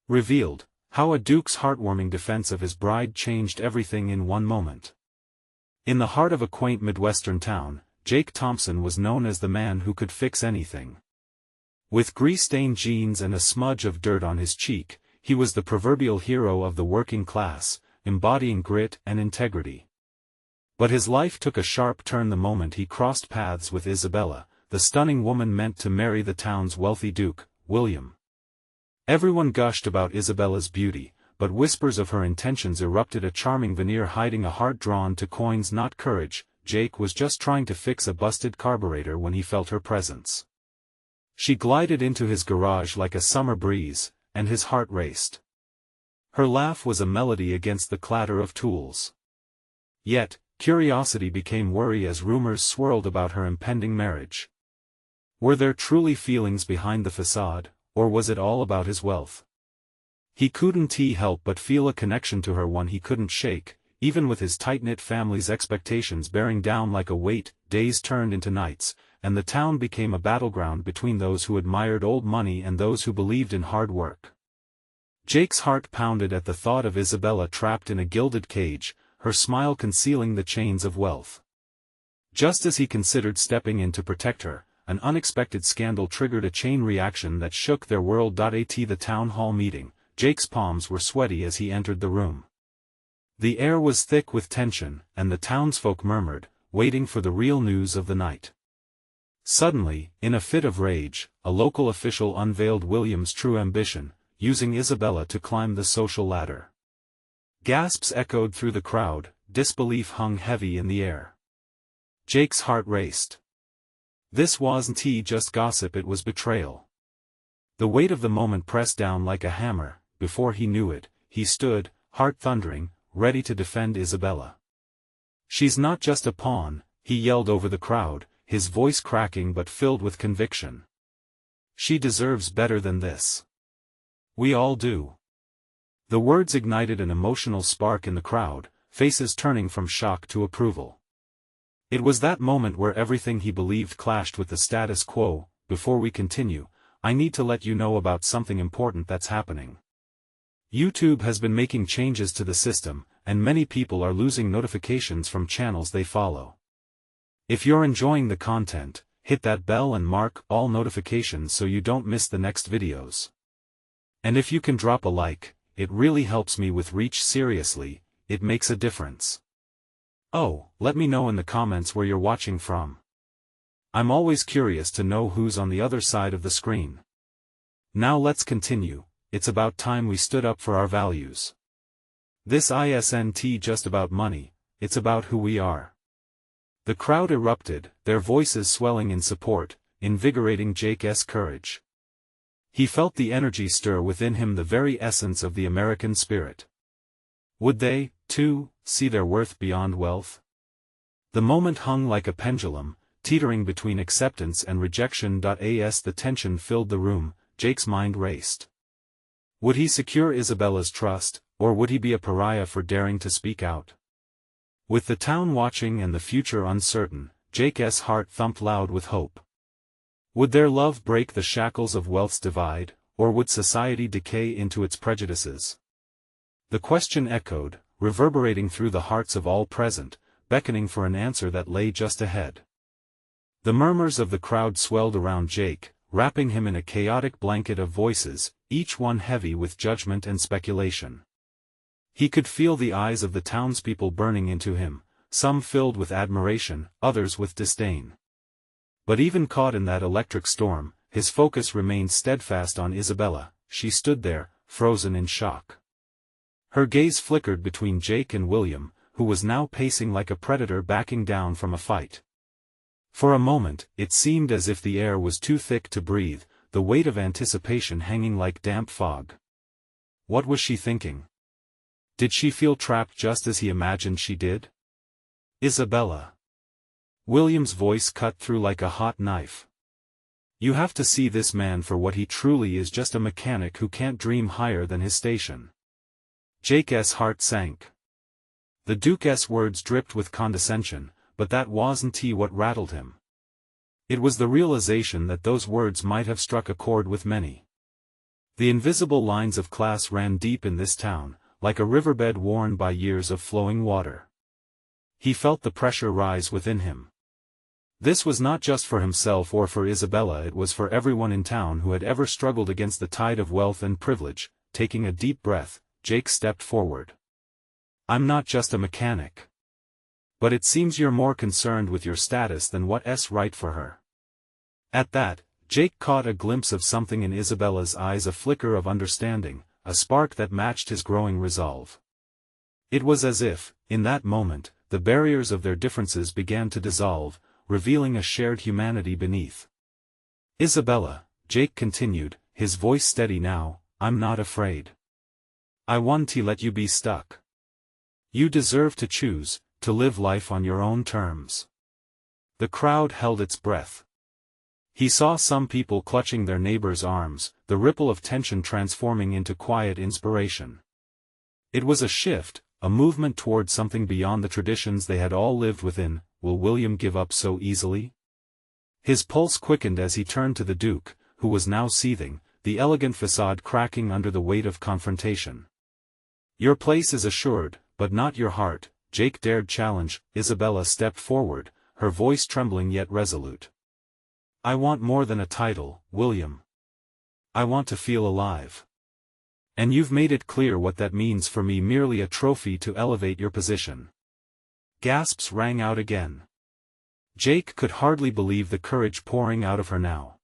Revealed, how a duke's heartwarming defense of his bride changed everything in one moment. In the heart of a quaint Midwestern town, Jake Thompson was known as the man who could fix anything. With grease-stained jeans and a smudge of dirt on his cheek, he was the proverbial hero of the working class, embodying grit and integrity. But his life took a sharp turn the moment he crossed paths with Isabella, the stunning woman meant to marry the town's wealthy Duke, William. Everyone gushed about Isabella's beauty, but whispers of her intentions erupted, a charming veneer hiding a heart drawn to coins not courage. Jake was just trying to fix a busted carburetor when he felt her presence. She glided into his garage like a summer breeze, and his heart raced. Her laugh was a melody against the clatter of tools. Yet, curiosity became worry as rumors swirled about her impending marriage. Were there truly feelings behind the facade, or was it all about his wealth? He couldn't help but feel a connection to her, one he couldn't shake, even with his tight-knit family's expectations bearing down like a weight. Days turned into nights, and the town became a battleground between those who admired old money and those who believed in hard work. Jake's heart pounded at the thought of Isabella trapped in a gilded cage, her smile concealing the chains of wealth. Just as he considered stepping in to protect her, an unexpected scandal triggered a chain reaction that shook their world. At the town hall meeting, Jake's palms were sweaty as he entered the room. The air was thick with tension, and the townsfolk murmured, waiting for the real news of the night. Suddenly, in a fit of rage, a local official unveiled William's true ambition, using Isabella to climb the social ladder. Gasps echoed through the crowd, disbelief hung heavy in the air. Jake's heart raced. This wasn't just gossip, it was betrayal. The weight of the moment pressed down like a hammer. Before he knew it, he stood, heart thundering, ready to defend Isabella. "She's not just a pawn," he yelled over the crowd, his voice cracking but filled with conviction. "She deserves better than this. We all do." The words ignited an emotional spark in the crowd, faces turning from shock to approval. It was that moment where everything he believed clashed with the status quo. Before we continue, I need to let you know about something important that's happening. YouTube has been making changes to the system, and many people are losing notifications from channels they follow. If you're enjoying the content, hit that bell and mark all notifications so you don't miss the next videos. And if you can drop a like, it really helps me with reach. Seriously, it makes a difference. Oh, let me know in the comments where you're watching from. I'm always curious to know who's on the other side of the screen. Now let's continue. It's about time we stood up for our values. This isn't just about money, it's about who we are. The crowd erupted, their voices swelling in support, invigorating Jake's courage. He felt the energy stir within him, the very essence of the American spirit. Would they, too, see their worth beyond wealth? The moment hung like a pendulum, teetering between acceptance and rejection. As the tension filled the room, Jake's mind raced. Would he secure Isabella's trust, or would he be a pariah for daring to speak out? With the town watching and the future uncertain, Jake's heart thumped loud with hope. Would their love break the shackles of wealth's divide, or would society decay into its prejudices? The question echoed, reverberating through the hearts of all present, beckoning for an answer that lay just ahead. The murmurs of the crowd swelled around Jake, wrapping him in a chaotic blanket of voices, each one heavy with judgment and speculation. He could feel the eyes of the townspeople burning into him, some filled with admiration, others with disdain. But even caught in that electric storm, his focus remained steadfast on Isabella. She stood there, frozen in shock. Her gaze flickered between Jake and William, who was now pacing like a predator backing down from a fight. For a moment, it seemed as if the air was too thick to breathe, the weight of anticipation hanging like damp fog. What was she thinking? Did she feel trapped just as he imagined she did? Isabella. William's voice cut through like a hot knife. You have to see this man for what he truly is, just a mechanic who can't dream higher than his station. Jake's heart sank. The Duke's words dripped with condescension, but that wasn't what rattled him. It was the realization that those words might have struck a chord with many. The invisible lines of class ran deep in this town, like a riverbed worn by years of flowing water. He felt the pressure rise within him. This was not just for himself or for Isabella, it was for everyone in town who had ever struggled against the tide of wealth and privilege. Taking a deep breath, Jake stepped forward. "I'm not just a mechanic. But it seems you're more concerned with your status than what's right for her." At that, Jake caught a glimpse of something in Isabella's eyes, a flicker of understanding, a spark that matched his growing resolve. It was as if, in that moment, the barriers of their differences began to dissolve, revealing a shared humanity beneath. "Isabella," Jake continued, his voice steady now, "I'm not afraid. I want to let you be stuck. You deserve to choose, to live life on your own terms." The crowd held its breath. He saw some people clutching their neighbors' arms, the ripple of tension transforming into quiet inspiration. It was a shift, a movement toward something beyond the traditions they had all lived within. Will William give up so easily? His pulse quickened as he turned to the Duke, who was now seething, the elegant facade cracking under the weight of confrontation. "Your place is assured, but not your heart," Jake dared challenge. Isabella stepped forward, her voice trembling yet resolute. "I want more than a title, William. I want to feel alive. And you've made it clear what that means for me, merely a trophy to elevate your position." Gasps rang out again. Jake could hardly believe the courage pouring out of her now.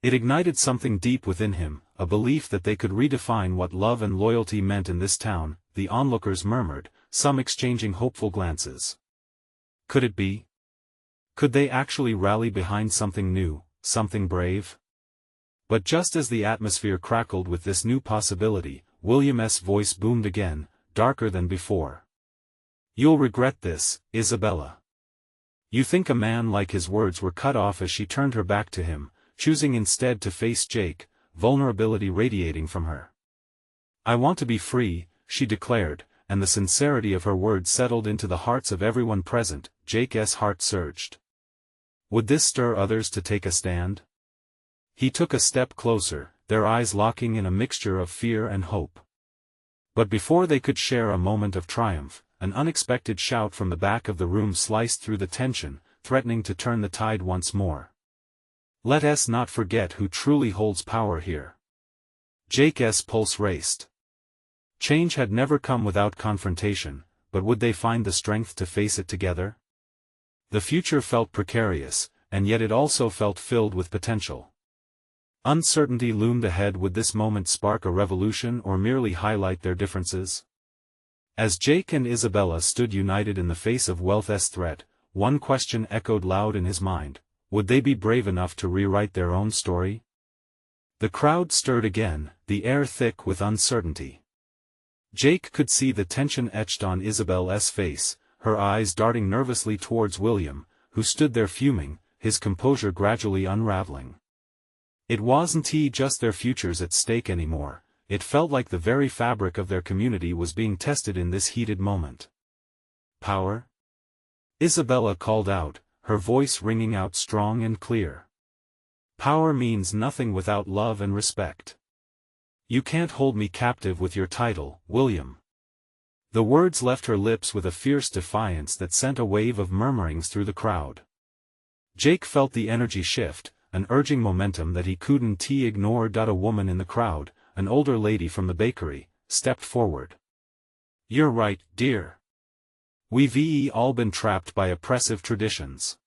It ignited something deep within him, a belief that they could redefine what love and loyalty meant in this town. The onlookers murmured, some exchanging hopeful glances. Could it be? Could they actually rally behind something new, something brave? But just as the atmosphere crackled with this new possibility, William's voice boomed again, darker than before. "You'll regret this, Isabella." You think a man like his words were cut off as she turned her back to him, choosing instead to face Jake, vulnerability radiating from her. "I want to be free," she declared, and the sincerity of her words settled into the hearts of everyone present. Jake's heart surged. Would this stir others to take a stand? He took a step closer, their eyes locking in a mixture of fear and hope. But before they could share a moment of triumph, an unexpected shout from the back of the room sliced through the tension, threatening to turn the tide once more. "Let us not forget who truly holds power here." Jake's pulse raced. Change had never come without confrontation, but would they find the strength to face it together? The future felt precarious, and yet it also felt filled with potential. Uncertainty loomed ahead. Would this moment spark a revolution or merely highlight their differences? As Jake and Isabella stood united in the face of wealth's threat, one question echoed loud in his mind: would they be brave enough to rewrite their own story? The crowd stirred again, the air thick with uncertainty. Jake could see the tension etched on Isabella's face, her eyes darting nervously towards William, who stood there fuming, his composure gradually unraveling. It wasn't just their futures at stake anymore. It felt like the very fabric of their community was being tested in this heated moment. "Power?" Isabella called out, her voice ringing out strong and clear. "Power means nothing without love and respect. You can't hold me captive with your title, William." The words left her lips with a fierce defiance that sent a wave of murmurings through the crowd. Jake felt the energy shift, an urging momentum that he couldn't ignore. A woman in the crowd, an older lady from the bakery, stepped forward. "You're right, dear. We've all been trapped by oppressive traditions."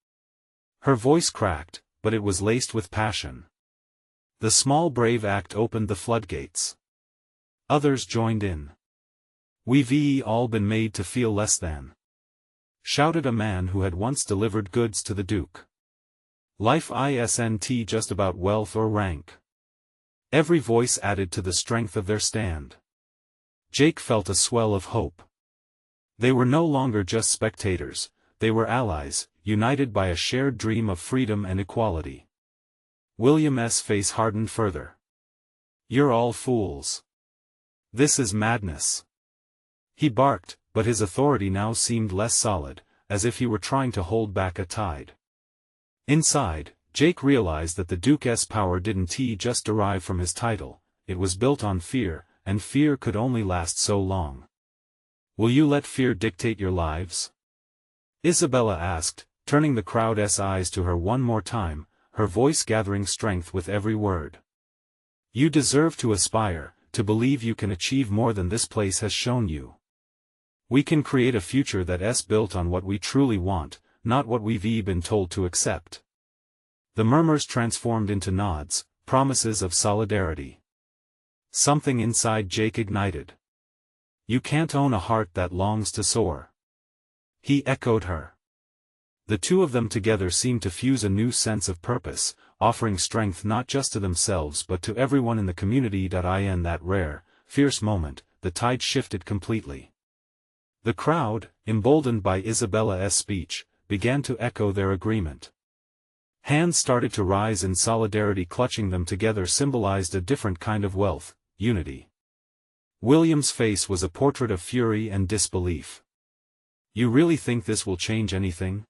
Her voice cracked, but it was laced with passion. The small brave act opened the floodgates. Others joined in. "We've all been made to feel less than," shouted a man who had once delivered goods to the Duke. "Life isn't just about wealth or rank." Every voice added to the strength of their stand. Jake felt a swell of hope. They were no longer just spectators, they were allies, united by a shared dream of freedom and equality. William's face hardened further. "You're all fools. This is madness." He barked, but his authority now seemed less solid, as if he were trying to hold back a tide. Inside, Jake realized that the Duke's power didn't just derive from his title, it was built on fear, and fear could only last so long. Will you let fear dictate your lives? Isabella asked, turning the crowd's eyes to her one more time, her voice gathering strength with every word. You deserve to aspire, to believe you can achieve more than this place has shown you. We can create a future that's built on what we truly want, not what we've been told to accept. The murmurs transformed into nods, promises of solidarity. Something inside Jake ignited. You can't own a heart that longs to soar. He echoed her. The two of them together seemed to fuse a new sense of purpose, offering strength not just to themselves but to everyone in the community. In that rare, fierce moment, the tide shifted completely. The crowd, emboldened by Isabella's speech, began to echo their agreement. Hands started to rise in solidarity, clutching them together symbolized a different kind of wealth, unity. William's face was a portrait of fury and disbelief. You really think this will change anything?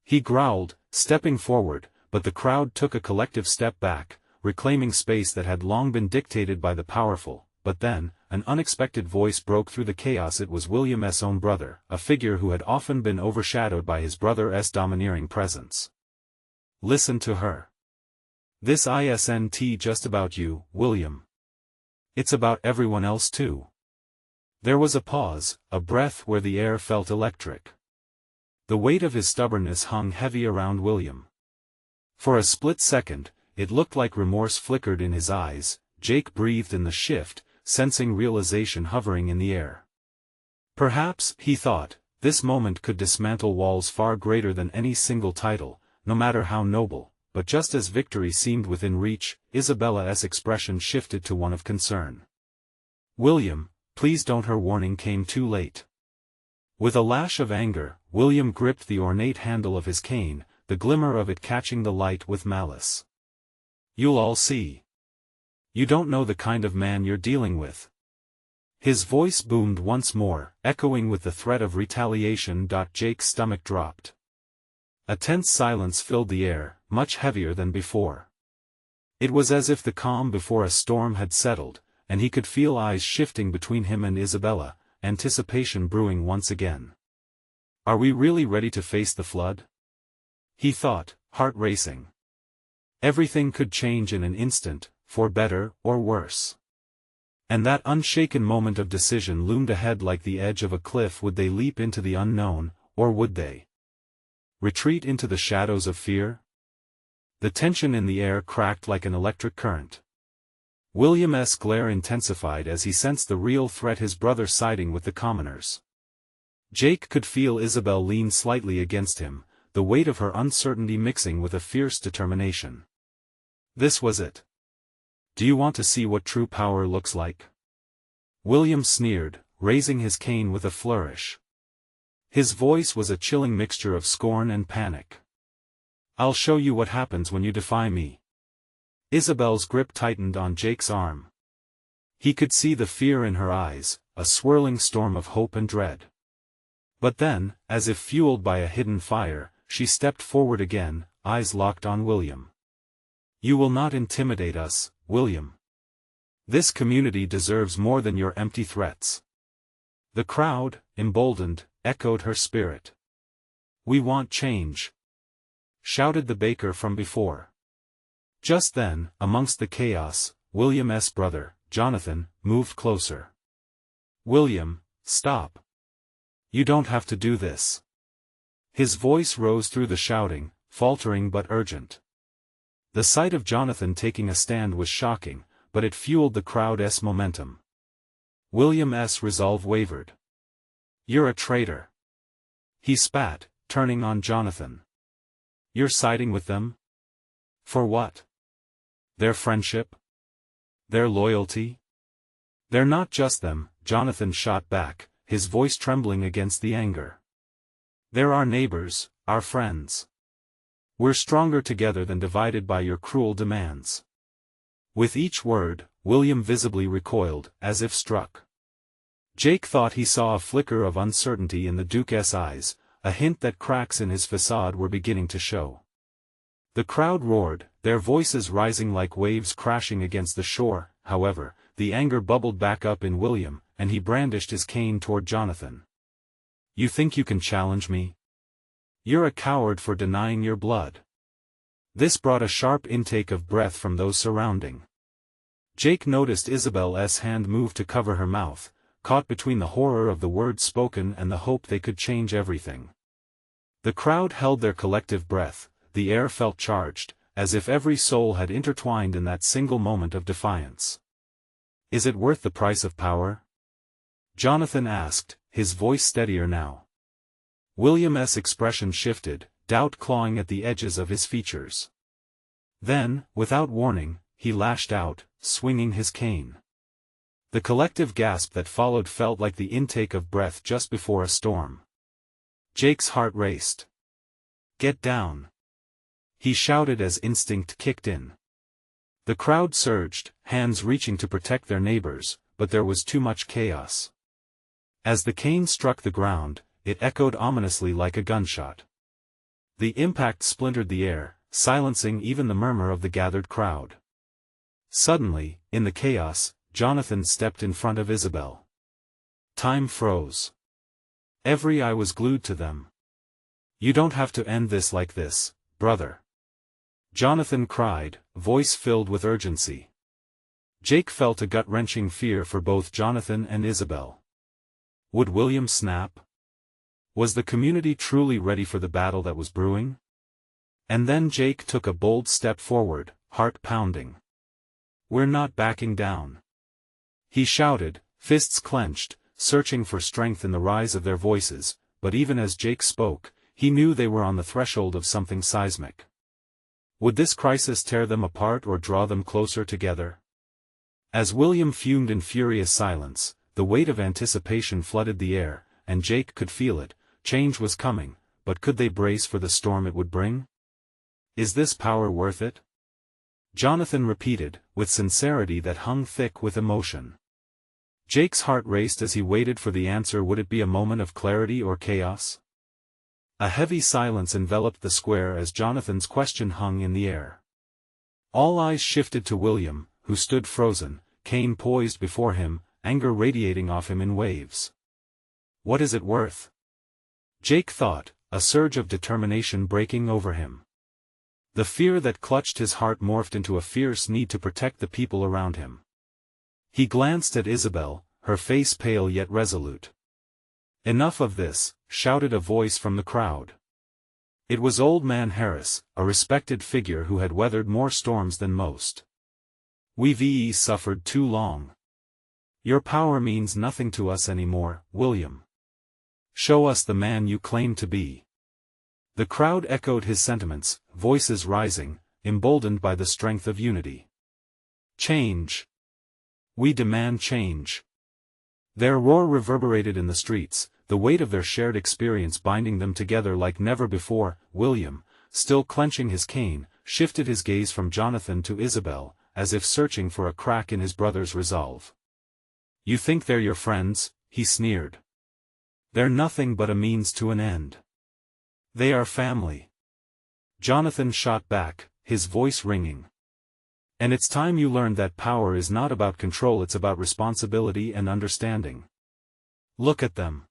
He growled, stepping forward, but the crowd took a collective step back, reclaiming space that had long been dictated by the powerful. But then, an unexpected voice broke through the chaos. It was William's own brother, a figure who had often been overshadowed by his brother's domineering presence. Listen to her. This isn't just about you, William. It's about everyone else too. There was a pause, a breath where the air felt electric. The weight of his stubbornness hung heavy around William. For a split second, it looked like remorse flickered in his eyes. Jake breathed in the shift, sensing realization hovering in the air. Perhaps, he thought, this moment could dismantle walls far greater than any single title, no matter how noble. But just as victory seemed within reach, Isabella's expression shifted to one of concern. William, please don't. Her warning came too late. With a lash of anger, William gripped the ornate handle of his cane, the glimmer of it catching the light with malice. You'll all see. You don't know the kind of man you're dealing with. His voice boomed once more, echoing with the threat of retaliation. Jake's stomach dropped. A tense silence filled the air, much heavier than before. It was as if the calm before a storm had settled, and he could feel eyes shifting between him and Isabella, anticipation brewing once again. Are we really ready to face the flood? He thought, heart racing. Everything could change in an instant, for better or worse. And that unshaken moment of decision loomed ahead like the edge of a cliff. Would they leap into the unknown, or would they retreat into the shadows of fear? The tension in the air cracked like an electric current. William's glare intensified as he sensed the real threat, his brother siding with the commoners. Jake could feel Isabella lean slightly against him, the weight of her uncertainty mixing with a fierce determination. This was it. Do you want to see what true power looks like? William sneered, raising his cane with a flourish. His voice was a chilling mixture of scorn and panic. I'll show you what happens when you defy me. Isabella's grip tightened on Jake's arm. He could see the fear in her eyes, a swirling storm of hope and dread. But then, as if fueled by a hidden fire, she stepped forward again, eyes locked on William. You will not intimidate us, William. This community deserves more than your empty threats. The crowd, emboldened, echoed her spirit. We want change, shouted the baker from before. Just then, amongst the chaos, William's brother, Jonathan, moved closer. William, stop. You don't have to do this. His voice rose through the shouting, faltering but urgent. The sight of Jonathan taking a stand was shocking, but it fueled the crowd's momentum. William's resolve wavered. You're a traitor. He spat, turning on Jonathan. You're siding with them? For what? Their friendship? Their loyalty? They're not just them, Jonathan shot back, his voice trembling against the anger. They're our neighbors, our friends. We're stronger together than divided by your cruel demands. With each word, William visibly recoiled, as if struck. Jake thought he saw a flicker of uncertainty in the Duke's eyes, a hint that cracks in his facade were beginning to show. The crowd roared, their voices rising like waves crashing against the shore, however, the anger bubbled back up in William, and he brandished his cane toward Jonathan. "You think you can challenge me? You're a coward for denying your blood." This brought a sharp intake of breath from those surrounding. Jake noticed Isabella's hand move to cover her mouth, caught between the horror of the words spoken and the hope they could change everything. The crowd held their collective breath, the air felt charged, as if every soul had intertwined in that single moment of defiance. "Is it worth the price of power?" Jonathan asked, his voice steadier now. William's expression shifted, doubt clawing at the edges of his features. Then, without warning, he lashed out, swinging his cane. The collective gasp that followed felt like the intake of breath just before a storm. Jake's heart raced. "Get down!" he shouted as instinct kicked in. The crowd surged, hands reaching to protect their neighbors, but there was too much chaos. As the cane struck the ground, it echoed ominously like a gunshot. The impact splintered the air, silencing even the murmur of the gathered crowd. Suddenly, in the chaos, Jonathan stepped in front of Isabel. Time froze. Every eye was glued to them. "You don't have to end this like this, brother," Jonathan cried, voice filled with urgency. Jake felt a gut-wrenching fear for both Jonathan and Isabel. Would William snap? Was the community truly ready for the battle that was brewing? And then Jake took a bold step forward, heart pounding. "We're not backing down," he shouted, fists clenched, searching for strength in the rise of their voices, but even as Jake spoke, he knew they were on the threshold of something seismic. Would this crisis tear them apart or draw them closer together? As William fumed in furious silence, the weight of anticipation flooded the air, and Jake could feel it. Change was coming, but could they brace for the storm it would bring? "Is this power worth it?" Jonathan repeated, with sincerity that hung thick with emotion. Jake's heart raced as he waited for the answer. Would it be a moment of clarity or chaos? A heavy silence enveloped the square as Jonathan's question hung in the air. All eyes shifted to William, who stood frozen, cane poised before him, anger radiating off him in waves. "What is it worth?" Jake thought, a surge of determination breaking over him. The fear that clutched his heart morphed into a fierce need to protect the people around him. He glanced at Isabel, her face pale yet resolute. "Enough of this," shouted a voice from the crowd. It was Old Man Harris, a respected figure who had weathered more storms than most. "We've suffered too long. Your power means nothing to us anymore, William. Show us the man you claim to be." The crowd echoed his sentiments, voices rising, emboldened by the strength of unity. "Change. We demand change." Their roar reverberated in the streets, the weight of their shared experience binding them together like never before. William, still clenching his cane, shifted his gaze from Jonathan to Isabel, as if searching for a crack in his brother's resolve. "You think they're your friends?" he sneered. "They're nothing but a means to an end. They are family." Jonathan shot back, his voice ringing. "And it's time you learned that power is not about control, it's about responsibility and understanding. Look at them.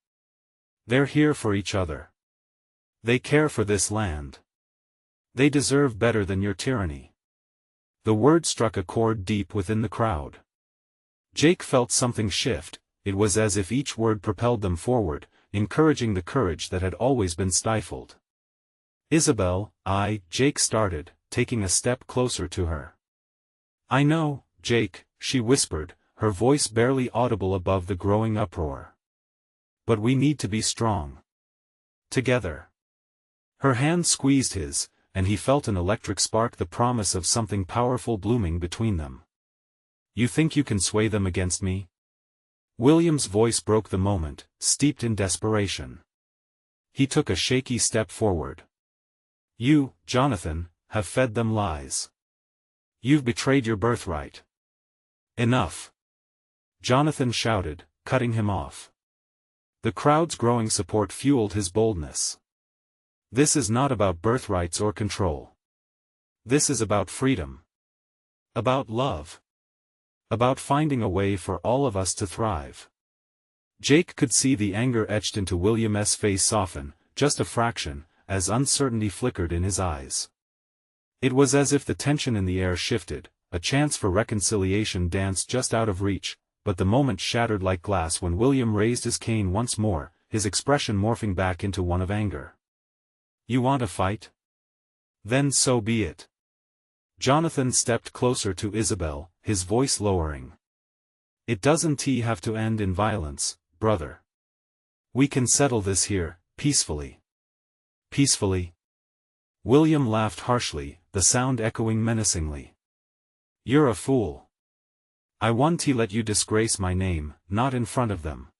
They're here for each other. They care for this land. They deserve better than your tyranny." The word struck a chord deep within the crowd. Jake felt something shift. It was as if each word propelled them forward, encouraging the courage that had always been stifled. "Isabel, Jake started, taking a step closer to her. "I know, Jake," she whispered, her voice barely audible above the growing uproar. "But we need to be strong. Together." Her hand squeezed his, and he felt an electric spark, the promise of something powerful blooming between them. "You think you can sway them against me?" William's voice broke the moment, steeped in desperation. He took a shaky step forward. "You, Jonathan, have fed them lies. You've betrayed your birthright." "Enough!" Jonathan shouted, cutting him off. The crowd's growing support fueled his boldness. "This is not about birthrights or control. This is about freedom. About love. About finding a way for all of us to thrive. Jake could see the anger etched into William's face soften, just a fraction, as uncertainty flickered in his eyes. It was as if the tension in the air shifted, a chance for reconciliation danced just out of reach, but the moment shattered like glass when William raised his cane once more, his expression morphing back into one of anger. "You want a fight? Then so be it." Jonathan stepped closer to Isabel, his voice lowering. "It doesn't have to end in violence, brother. We can settle this here, peacefully." "Peacefully?" William laughed harshly, the sound echoing menacingly. "You're a fool. I want to let you disgrace my name, not in front of them."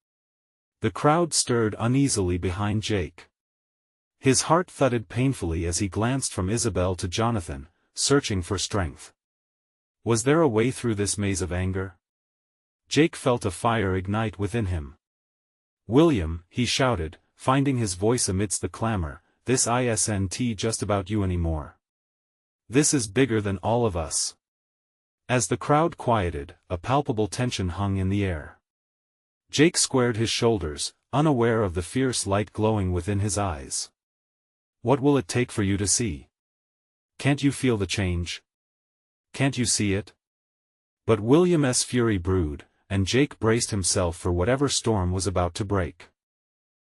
The crowd stirred uneasily behind Jake. His heart thudded painfully as he glanced from Isabel to Jonathan, searching for strength. Was there a way through this maze of anger? Jake felt a fire ignite within him. "William," he shouted, finding his voice amidst the clamor, "this isn't just about you anymore. This is bigger than all of us." As the crowd quieted, a palpable tension hung in the air. Jake squared his shoulders, unaware of the fierce light glowing within his eyes. "What will it take for you to see? Can't you feel the change? Can't you see it?" But William's fury brewed, and Jake braced himself for whatever storm was about to break.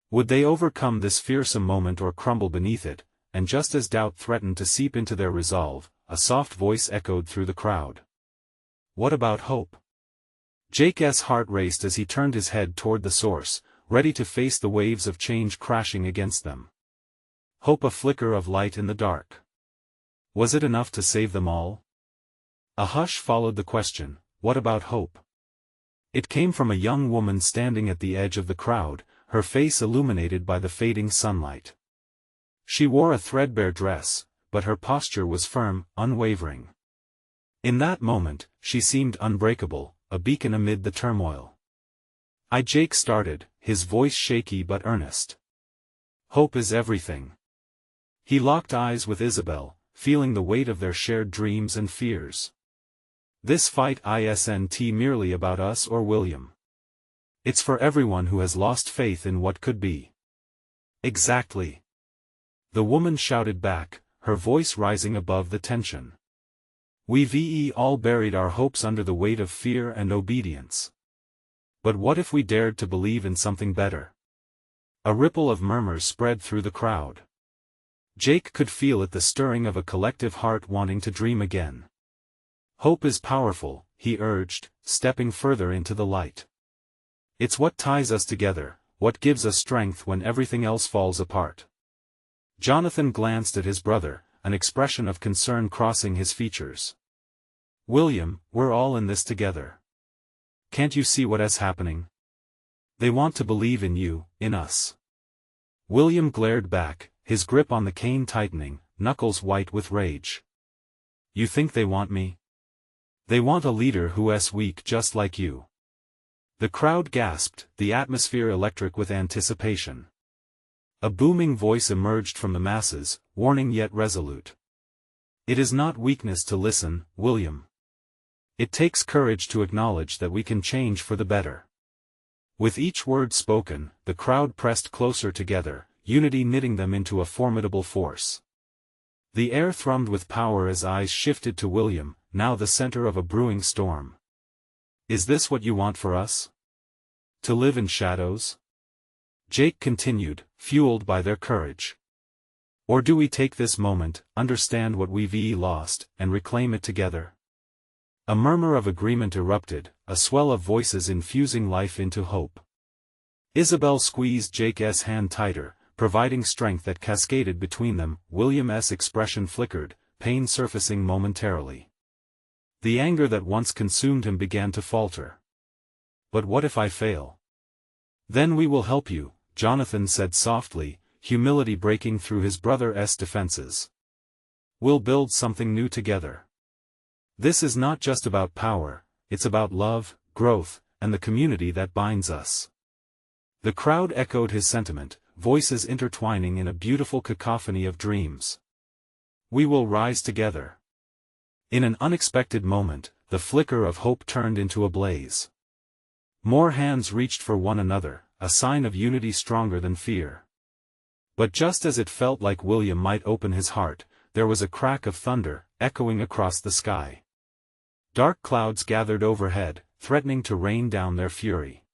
Would they overcome this fearsome moment or crumble beneath it? And just as doubt threatened to seep into their resolve, a soft voice echoed through the crowd. "What about hope?" Jake's heart raced as he turned his head toward the source, ready to face the waves of change crashing against them. Hope, a flicker of light in the dark. Was it enough to save them all? A hush followed the question, "What about hope?" It came from a young woman standing at the edge of the crowd, her face illuminated by the fading sunlight. She wore a threadbare dress, but her posture was firm, unwavering. In that moment, she seemed unbreakable, a beacon amid the turmoil. Jake started, his voice shaky but earnest. "Hope is everything." He locked eyes with Isabel, feeling the weight of their shared dreams and fears. "This fight isn't merely about us or William. It's for everyone who has lost faith in what could be." "Exactly," the woman shouted back, her voice rising above the tension. "We've all buried our hopes under the weight of fear and obedience. But what if we dared to believe in something better?" A ripple of murmurs spread through the crowd. Jake could feel it, the stirring of a collective heart wanting to dream again. "Hope is powerful," he urged, stepping further into the light. "It's what ties us together, what gives us strength when everything else falls apart." Jonathan glanced at his brother, an expression of concern crossing his features. "William, we're all in this together. Can't you see what is happening? They want to believe in you, in us." William glared back, his grip on the cane tightening, knuckles white with rage. "You think they want me? They want a leader who's weak just like you." The crowd gasped, the atmosphere electric with anticipation. A booming voice emerged from the masses, warning yet resolute. "It is not weakness to listen, William. It takes courage to acknowledge that we can change for the better." With each word spoken, the crowd pressed closer together, unity knitting them into a formidable force. The air thrummed with power as eyes shifted to William, now the center of a brewing storm. "Is this what you want for us? To live in shadows?" Jake continued, fueled by their courage. "Or do we take this moment, understand what we've lost, and reclaim it together?" A murmur of agreement erupted, a swell of voices infusing life into hope. Isabel squeezed Jake's hand tighter, providing strength that cascaded between them. William's expression flickered, pain surfacing momentarily. The anger that once consumed him began to falter. "But what if I fail?" "Then we will help you," Jonathan said softly, humility breaking through his brother's defenses. "We'll build something new together. This is not just about power, it's about love, growth, and the community that binds us." The crowd echoed his sentiment, voices intertwining in a beautiful cacophony of dreams. "We will rise together." In an unexpected moment, the flicker of hope turned into a blaze. More hands reached for one another, a sign of unity stronger than fear. But just as it felt like William might open his heart, there was a crack of thunder, echoing across the sky. Dark clouds gathered overhead, threatening to rain down their fury.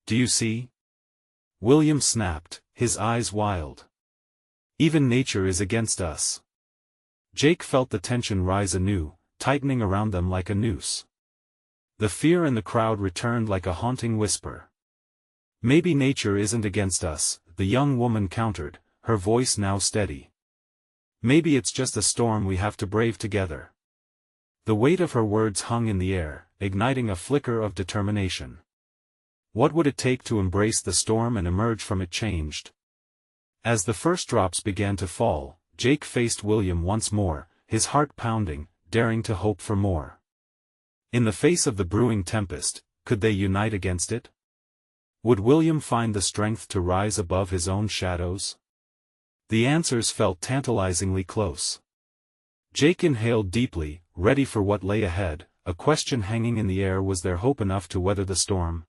"Do you see?" William snapped, his eyes wild. "Even nature is against us." Jake felt the tension rise anew, tightening around them like a noose. The fear in the crowd returned like a haunting whisper. "Maybe nature isn't against us," the young woman countered, her voice now steady. "Maybe it's just a storm we have to brave together." The weight of her words hung in the air, igniting a flicker of determination. What would it take to embrace the storm and emerge from it changed? As the first drops began to fall, Jake faced William once more, his heart pounding, daring to hope for more. In the face of the brewing tempest, could they unite against it? Would William find the strength to rise above his own shadows? The answers felt tantalizingly close. Jake inhaled deeply, ready for what lay ahead. A question hanging in the air: was there hope enough to weather the storm?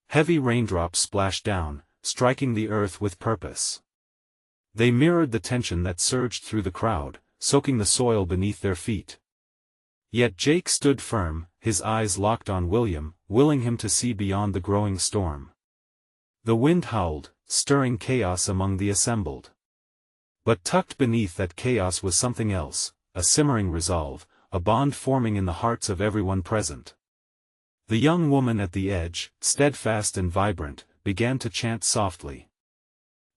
Heavy raindrops splashed down, striking the earth with purpose. They mirrored the tension that surged through the crowd, soaking the soil beneath their feet. Yet Jake stood firm, his eyes locked on William, willing him to see beyond the growing storm. The wind howled, stirring chaos among the assembled. But tucked beneath that chaos was something else, a simmering resolve, a bond forming in the hearts of everyone present. The young woman at the edge, steadfast and vibrant, began to chant softly.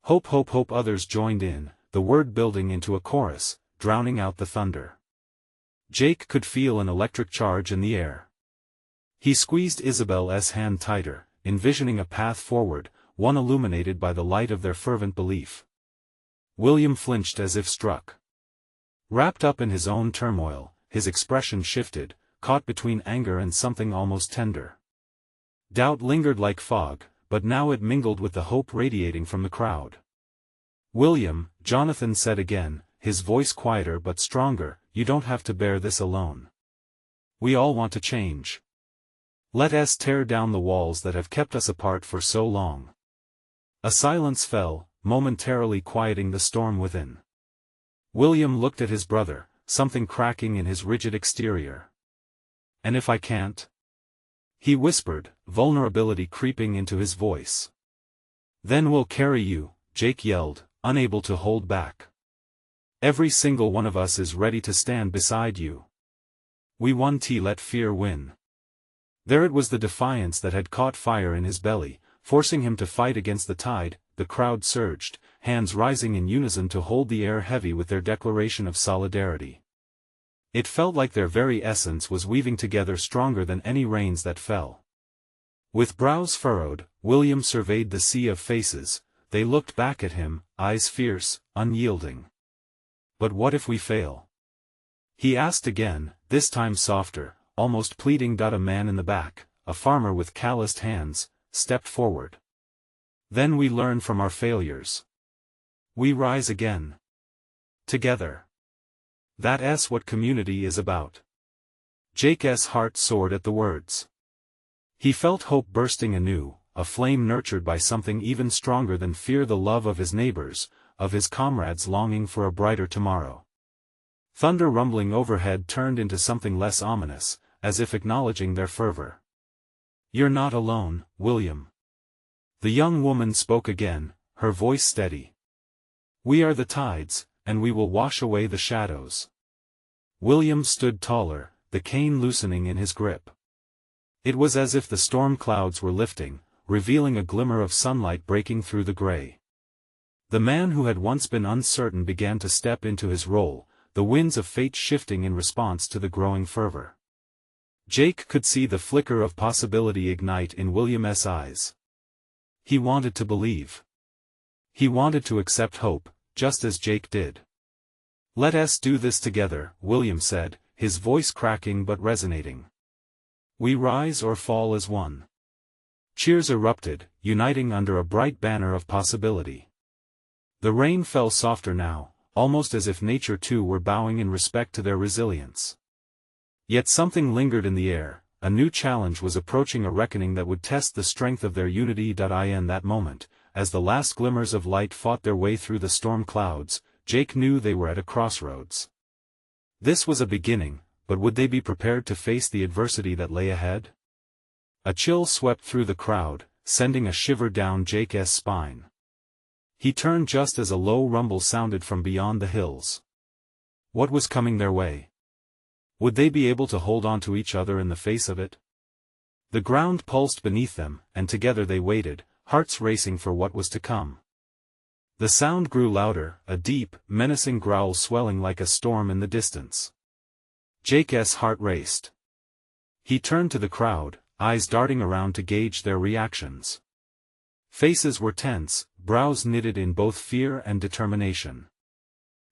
"Hope, hope, hope." Others joined in, the word building into a chorus, drowning out the thunder. Jake could feel an electric charge in the air. He squeezed Isabella's hand tighter, envisioning a path forward, one illuminated by the light of their fervent belief. William flinched as if struck. Wrapped up in his own turmoil, his expression shifted, caught between anger and something almost tender. Doubt lingered like fog, but now it mingled with the hope radiating from the crowd. "William," Jonathan said again, his voice quieter but stronger, "you don't have to bear this alone. We all want to change. Let us tear down the walls that have kept us apart for so long." A silence fell, momentarily quieting the storm within. William looked at his brother, something cracking in his rigid exterior. "And if I can't?" he whispered, vulnerability creeping into his voice. "Then we'll carry you," Jake yelled, unable to hold back. "Every single one of us is ready to stand beside you. We won't let fear win." There it was, the defiance that had caught fire in his belly, forcing him to fight against the tide. The crowd surged, hands rising in unison to hold the air heavy with their declaration of solidarity. It felt like their very essence was weaving together stronger than any rains that fell. With brows furrowed, William surveyed the sea of faces. They looked back at him, eyes fierce, unyielding. "But what if we fail?" he asked again, this time softer, almost pleading. A man in the back, a farmer with calloused hands, stepped forward. "Then we learn from our failures. We rise again. Together. That's what community is about." Jake's heart soared at the words. He felt hope bursting anew, a flame nurtured by something even stronger than fear: the love of his neighbors, of his comrades longing for a brighter tomorrow. Thunder rumbling overhead turned into something less ominous, as if acknowledging their fervor. "You're not alone, William." The young woman spoke again, her voice steady. "We are the tides, and we will wash away the shadows." William stood taller, the cane loosening in his grip. It was as if the storm clouds were lifting, revealing a glimmer of sunlight breaking through the gray. The man who had once been uncertain began to step into his role, the winds of fate shifting in response to the growing fervor. Jake could see the flicker of possibility ignite in William's eyes. He wanted to believe. He wanted to accept hope, just as Jake did. "Let us do this together," William said, his voice cracking but resonating. "We rise or fall as one." Cheers erupted, uniting under a bright banner of possibility. The rain fell softer now, almost as if nature too were bowing in respect to their resilience. Yet something lingered in the air. A new challenge was approaching, a reckoning that would test the strength of their unity. In that moment, as the last glimmers of light fought their way through the storm clouds, Jake knew they were at a crossroads. This was a beginning, but would they be prepared to face the adversity that lay ahead? A chill swept through the crowd, sending a shiver down Jake's spine. He turned just as a low rumble sounded from beyond the hills. What was coming their way? Would they be able to hold on to each other in the face of it? The ground pulsed beneath them, and together they waited, hearts racing for what was to come. The sound grew louder, a deep, menacing growl swelling like a storm in the distance. Jake's heart raced. He turned to the crowd, eyes darting around to gauge their reactions. Faces were tense, brows knitted in both fear and determination.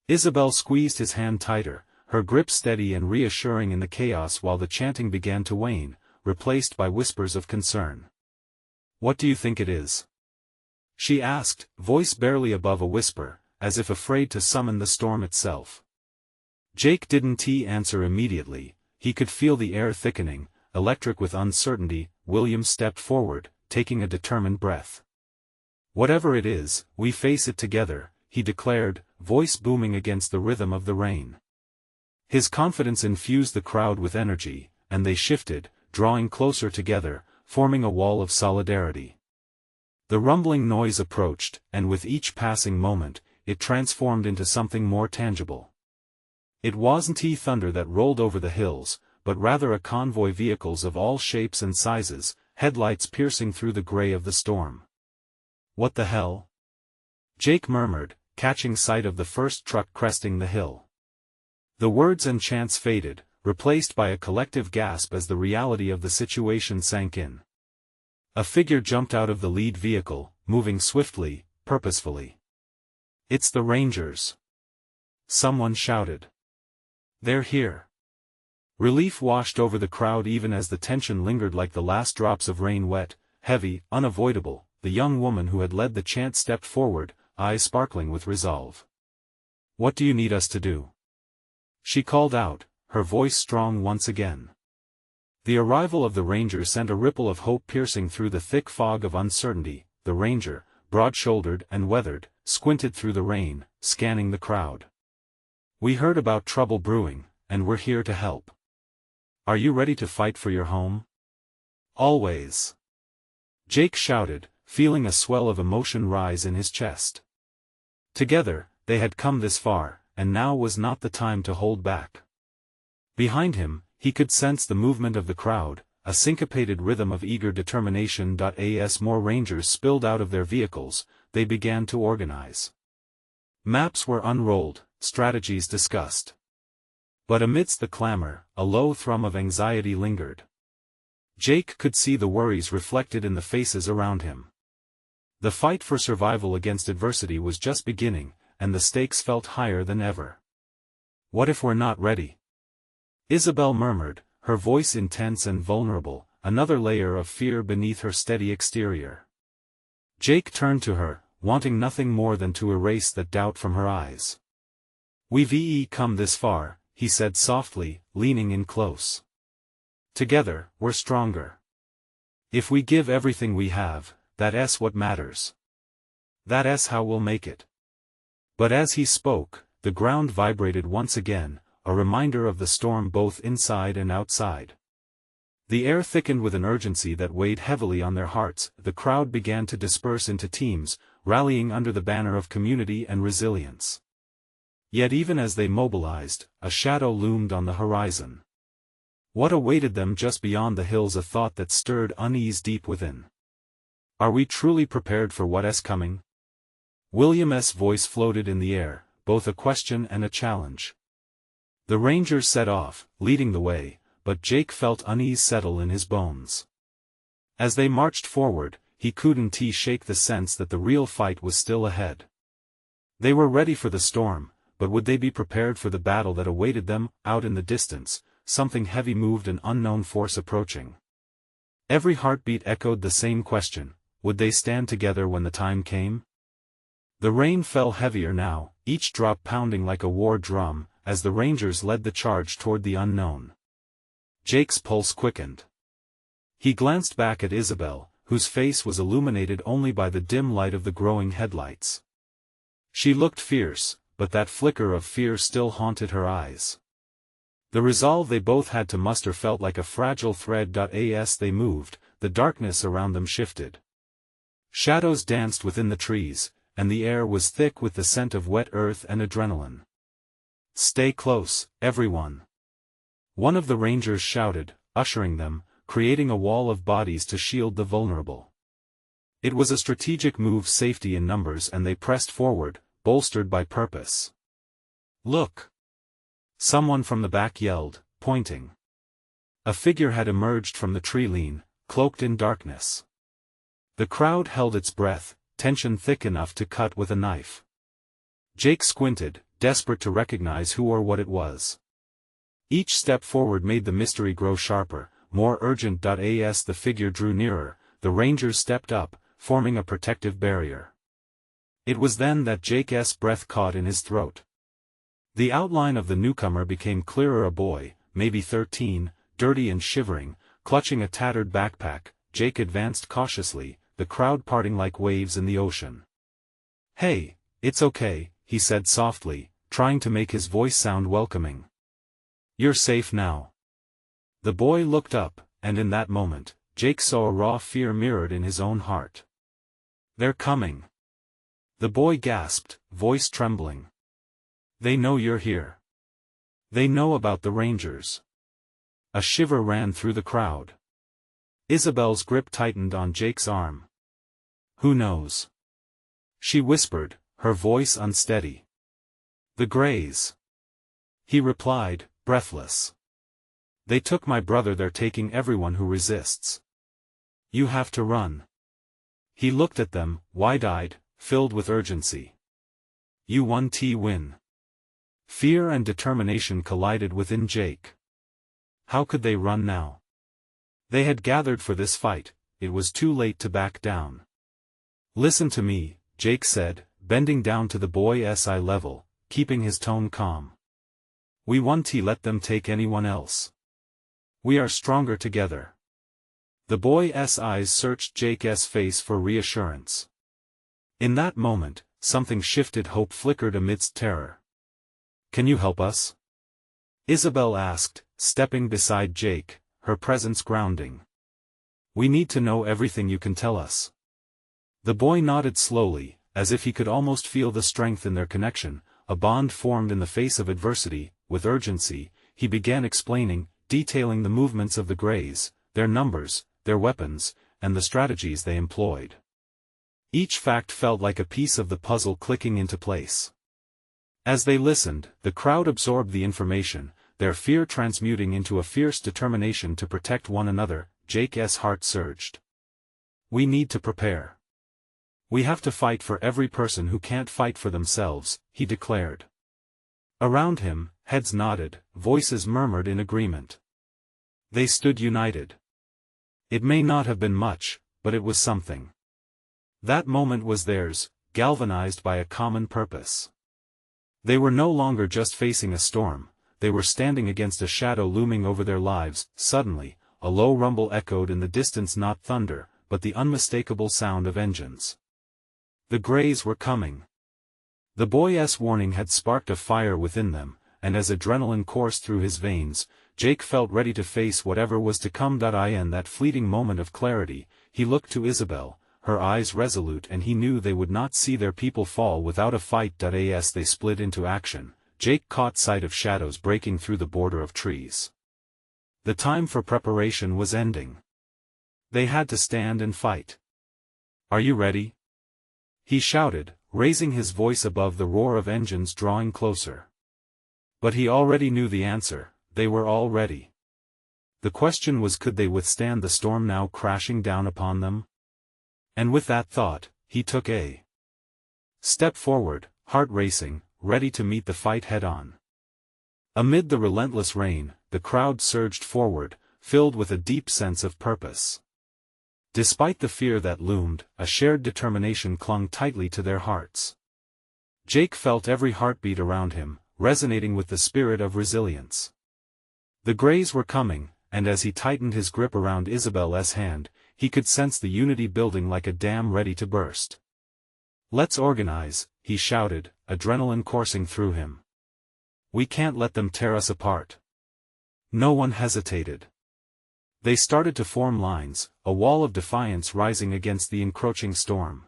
Isabel squeezed his hand tighter, her grip steady and reassuring in the chaos while the chanting began to wane, replaced by whispers of concern. "What do you think it is?" she asked, voice barely above a whisper, as if afraid to summon the storm itself. Jake didn't answer immediately. He could feel the air thickening, electric with uncertainty. William stepped forward, taking a determined breath. "Whatever it is, we face it together," he declared, voice booming against the rhythm of the rain. His confidence infused the crowd with energy, and they shifted, drawing closer together, forming a wall of solidarity. The rumbling noise approached, and with each passing moment, it transformed into something more tangible. It wasn't thunder that rolled over the hills, but rather a convoy, vehicles of all shapes and sizes, headlights piercing through the gray of the storm. "What the hell?" Jake murmured, catching sight of the first truck cresting the hill. The words and chants faded, replaced by a collective gasp as the reality of the situation sank in. A figure jumped out of the lead vehicle, moving swiftly, purposefully. "It's the Rangers!" someone shouted. "They're here!" Relief washed over the crowd even as the tension lingered like the last drops of rain, wet, heavy, unavoidable. The young woman who had led the chant stepped forward, eyes sparkling with resolve. "What do you need us to do?" she called out, her voice strong once again. The arrival of the Ranger sent a ripple of hope piercing through the thick fog of uncertainty. The Ranger, broad-shouldered and weathered, squinted through the rain, scanning the crowd. "We heard about trouble brewing, and we're here to help. Are you ready to fight for your home?" "Always!" Jake shouted, feeling a swell of emotion rise in his chest. Together, they had come this far, and now was not the time to hold back. Behind him, he could sense the movement of the crowd, a syncopated rhythm of eager determination. As more Rangers spilled out of their vehicles, they began to organize. Maps were unrolled, strategies discussed. But amidst the clamor, a low thrum of anxiety lingered. Jake could see the worries reflected in the faces around him. The fight for survival against adversity was just beginning, and the stakes felt higher than ever. "What if we're not ready?" Isabel murmured, her voice intense and vulnerable, another layer of fear beneath her steady exterior. Jake turned to her, wanting nothing more than to erase that doubt from her eyes. "We've come this far," he said softly, leaning in close. "Together, we're stronger. If we give everything we have, that's what matters. That's how we'll make it." But as he spoke, the ground vibrated once again, a reminder of the storm both inside and outside. The air thickened with an urgency that weighed heavily on their hearts. The crowd began to disperse into teams, rallying under the banner of community and resilience. Yet even as they mobilized, a shadow loomed on the horizon. What awaited them just beyond the hills? A thought that stirred unease deep within. Are we truly prepared for what's coming? William's voice floated in the air, both a question and a challenge. The Rangers set off, leading the way, but Jake felt unease settle in his bones. As they marched forward, he couldn't shake the sense that the real fight was still ahead. They were ready for the storm, but would they be prepared for the battle that awaited them? Out in the distance, something heavy moved, an unknown force approaching. Every heartbeat echoed the same question: would they stand together when the time came? The rain fell heavier now, each drop pounding like a war drum, as the Rangers led the charge toward the unknown. Jake's pulse quickened. He glanced back at Isabel, whose face was illuminated only by the dim light of the growing headlights. She looked fierce, but that flicker of fear still haunted her eyes. The resolve they both had to muster felt like a fragile thread. As they moved, the darkness around them shifted. Shadows danced within the trees, and the air was thick with the scent of wet earth and adrenaline. "Stay close, everyone," one of the rangers shouted, ushering them, creating a wall of bodies to shield the vulnerable. It was a strategic move, safety in numbers, and they pressed forward, bolstered by purpose. "Look!" someone from the back yelled, pointing. A figure had emerged from the tree lean, cloaked in darkness. The crowd held its breath, tension thick enough to cut with a knife. Jake squinted, desperate to recognize who or what it was. Each step forward made the mystery grow sharper, more urgent. As the figure drew nearer, the rangers stepped up, forming a protective barrier. It was then that Jake's breath caught in his throat. The outline of the newcomer became clearer. A boy, maybe 13, dirty and shivering, clutching a tattered backpack. Jake advanced cautiously, the crowd parting like waves in the ocean. "Hey, it's okay," he said softly, trying to make his voice sound welcoming. "You're safe now." The boy looked up, and in that moment, Jake saw a raw fear mirrored in his own heart. "They're coming." The boy gasped, voice trembling. "They know you're here. They know about the rangers." A shiver ran through the crowd. Isabel's grip tightened on Jake's arm. "Who knows?" she whispered, her voice unsteady. "The Greys," he replied, breathless. "They took my brother. They're taking everyone who resists. You have to run." He looked at them, wide-eyed, filled with urgency. "You win." Fear and determination collided within Jake. How could they run now? They had gathered for this fight, it was too late to back down. "Listen to me," Jake said, bending down to the boy's eye level, keeping his tone calm. "We won't let them take anyone else. We are stronger together." The boy's eyes searched Jake's face for reassurance. In that moment, something shifted. Hope flickered amidst terror. "Can you help us?" Isabel asked, stepping beside Jake, her presence grounding. "We need to know everything you can tell us." The boy nodded slowly, as if he could almost feel the strength in their connection, a bond formed in the face of adversity. With urgency, he began explaining, detailing the movements of the Greys, their numbers, their weapons, and the strategies they employed. Each fact felt like a piece of the puzzle clicking into place. As they listened, the crowd absorbed the information, their fear transmuting into a fierce determination to protect one another. Jake's heart surged. "We need to prepare. We have to fight for every person who can't fight for themselves," he declared. Around him, heads nodded, voices murmured in agreement. They stood united. It may not have been much, but it was something. That moment was theirs, galvanized by a common purpose. They were no longer just facing a storm, they were standing against a shadow looming over their lives. Suddenly, a low rumble echoed in the distance, not thunder, but the unmistakable sound of engines. The Greys were coming. The boy's warning had sparked a fire within them, and as adrenaline coursed through his veins, Jake felt ready to face whatever was to come. In that fleeting moment of clarity, he looked to Isabel, her eyes resolute, and he knew they would not see their people fall without a fight. As they split into action, Jake caught sight of shadows breaking through the border of trees. The time for preparation was ending. They had to stand and fight. "Are you ready?" he shouted, raising his voice above the roar of engines drawing closer. But he already knew the answer. They were all ready. The question was, could they withstand the storm now crashing down upon them? And with that thought, he took a step forward, heart racing, ready to meet the fight head-on. Amid the relentless rain, the crowd surged forward, filled with a deep sense of purpose. Despite the fear that loomed, a shared determination clung tightly to their hearts. Jake felt every heartbeat around him, resonating with the spirit of resilience. The Greys were coming, and as he tightened his grip around Isabella's hand, he could sense the unity building like a dam ready to burst. "Let's organize," he shouted, adrenaline coursing through him. "We can't let them tear us apart." No one hesitated. They started to form lines, a wall of defiance rising against the encroaching storm.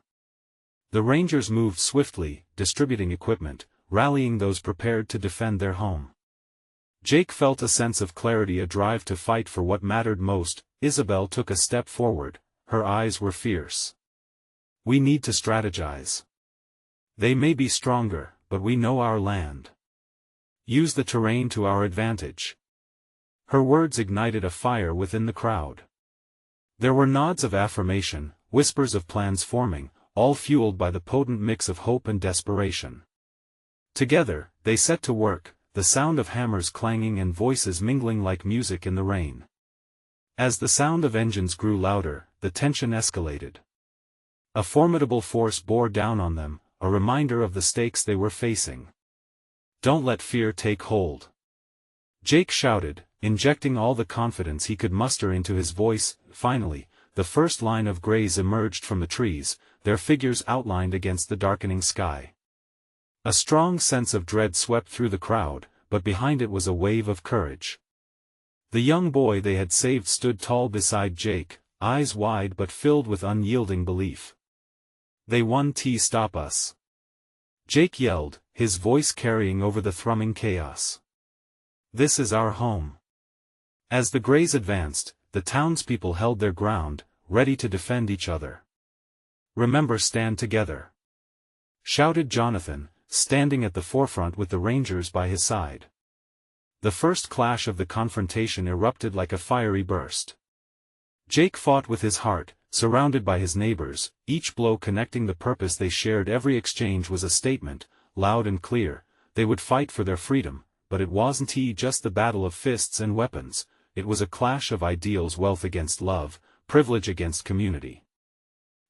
The Rangers moved swiftly, distributing equipment, rallying those prepared to defend their home. Jake felt a sense of clarity, a drive to fight for what mattered most. Isabel took a step forward, her eyes were fierce. "We need to strategize. They may be stronger, but we know our land. Use the terrain to our advantage." Her words ignited a fire within the crowd. There were nods of affirmation, whispers of plans forming, all fueled by the potent mix of hope and desperation. Together, they set to work, the sound of hammers clanging and voices mingling like music in the rain. As the sound of engines grew louder, the tension escalated. A formidable force bore down on them, a reminder of the stakes they were facing. "Don't let fear take hold," Jake shouted, injecting all the confidence he could muster into his voice. Finally, the first line of Greys emerged from the trees, their figures outlined against the darkening sky. A strong sense of dread swept through the crowd, but behind it was a wave of courage. The young boy they had saved stood tall beside Jake, eyes wide but filled with unyielding belief. "They won. Stop us!" Jake yelled, his voice carrying over the thrumming chaos. "This is our home." As the Greys advanced, the townspeople held their ground, ready to defend each other. "Remember, stand together," shouted Jonathan, standing at the forefront with the Rangers by his side. The first clash of the confrontation erupted like a fiery burst. Jake fought with his heart, surrounded by his neighbors, each blow connecting the purpose they shared. Every exchange was a statement, loud and clear. They would fight for their freedom, but it wasn't just the battle of fists and weapons, it was a clash of ideals, wealth against love, privilege against community.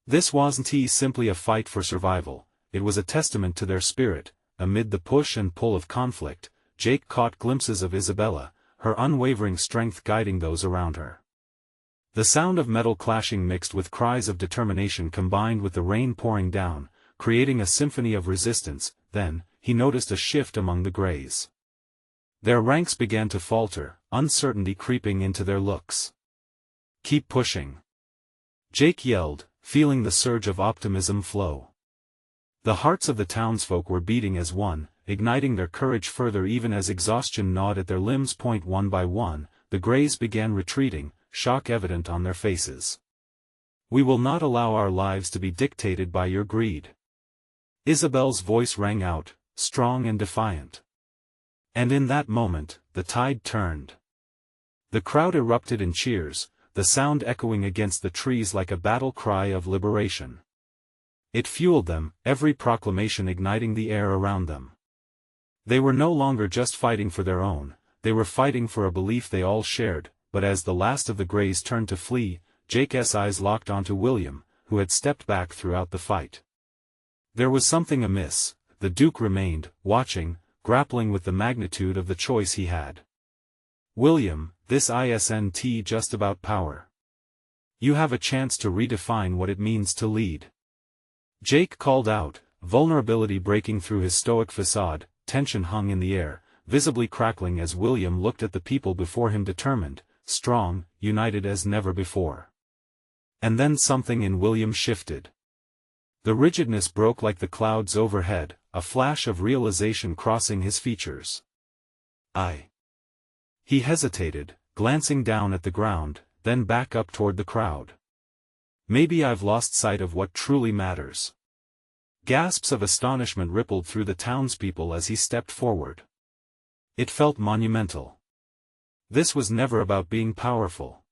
This wasn't simply a fight for survival, it was a testament to their spirit. Amid the push and pull of conflict, Jake caught glimpses of Isabella, her unwavering strength guiding those around her. The sound of metal clashing mixed with cries of determination combined with the rain pouring down, creating a symphony of resistance. Then, he noticed a shift among the Greys. Their ranks began to falter, uncertainty creeping into their looks. "Keep pushing," Jake yelled, feeling the surge of optimism flow. The hearts of the townsfolk were beating as one, igniting their courage further. Even as exhaustion gnawed at their limbs. One by one, the Greys began retreating, shock evident on their faces. "We will not allow our lives to be dictated by your greed." Isabel's voice rang out, strong and defiant. And in that moment, the tide turned. The crowd erupted in cheers, the sound echoing against the trees like a battle cry of liberation. It fueled them, every proclamation igniting the air around them. They were no longer just fighting for their own, they were fighting for a belief they all shared. But as the last of the Greys turned to flee, Jake's eyes locked onto William, who had stepped back throughout the fight. There was something amiss. The Duke remained, watching, grappling with the magnitude of the choice he had. "William, this isn't just about power. You have a chance to redefine what it means to lead." Jake called out, vulnerability breaking through his stoic facade. Tension hung in the air, visibly crackling as William looked at the people before him, determined, strong, united as never before. And then something in William shifted. The rigidness broke like the clouds overhead, a flash of realization crossing his features. He hesitated, glancing down at the ground, then back up toward the crowd. "Maybe I've lost sight of what truly matters." Gasps of astonishment rippled through the townspeople as he stepped forward. It felt monumental. This was never about being powerful.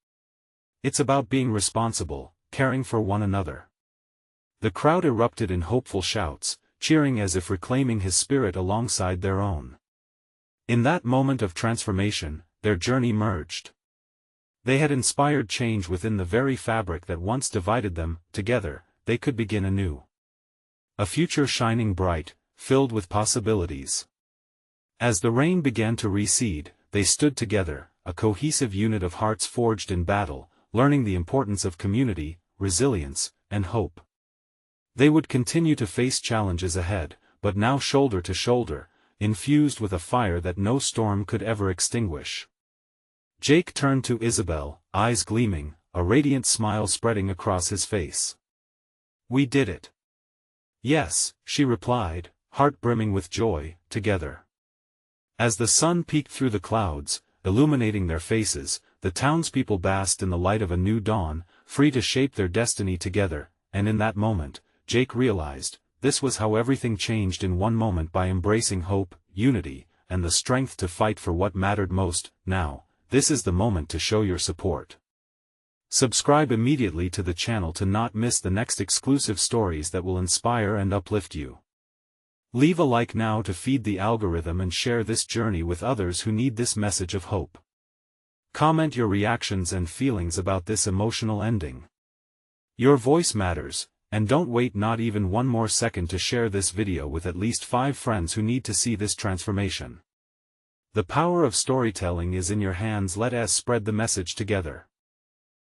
It's about being responsible, caring for one another. The crowd erupted in hopeful shouts, cheering as if reclaiming his spirit alongside their own. In that moment of transformation, their journey merged. They had inspired change within the very fabric that once divided them. Together, they could begin anew. A future shining bright, filled with possibilities. As the rain began to recede, they stood together, a cohesive unit of hearts forged in battle, learning the importance of community, resilience, and hope. They would continue to face challenges ahead, but now shoulder to shoulder, infused with a fire that no storm could ever extinguish. Jake turned to Isabel, eyes gleaming, a radiant smile spreading across his face. "We did it." "Yes," she replied, heart brimming with joy, together. As the sun peeked through the clouds, illuminating their faces, the townspeople basked in the light of a new dawn, free to shape their destiny together, and in that moment, Jake realized, this was how everything changed in one moment. By embracing hope, unity, and the strength to fight for what mattered most. Now, this is the moment to show your support. Subscribe immediately to the channel to not miss the next exclusive stories that will inspire and uplift you. Leave a like now to feed the algorithm and share this journey with others who need this message of hope. Comment your reactions and feelings about this emotional ending. Your voice matters, and don't wait not even one more second to share this video with at least 5 friends who need to see this transformation. The power of storytelling is in your hands. Let us spread the message together.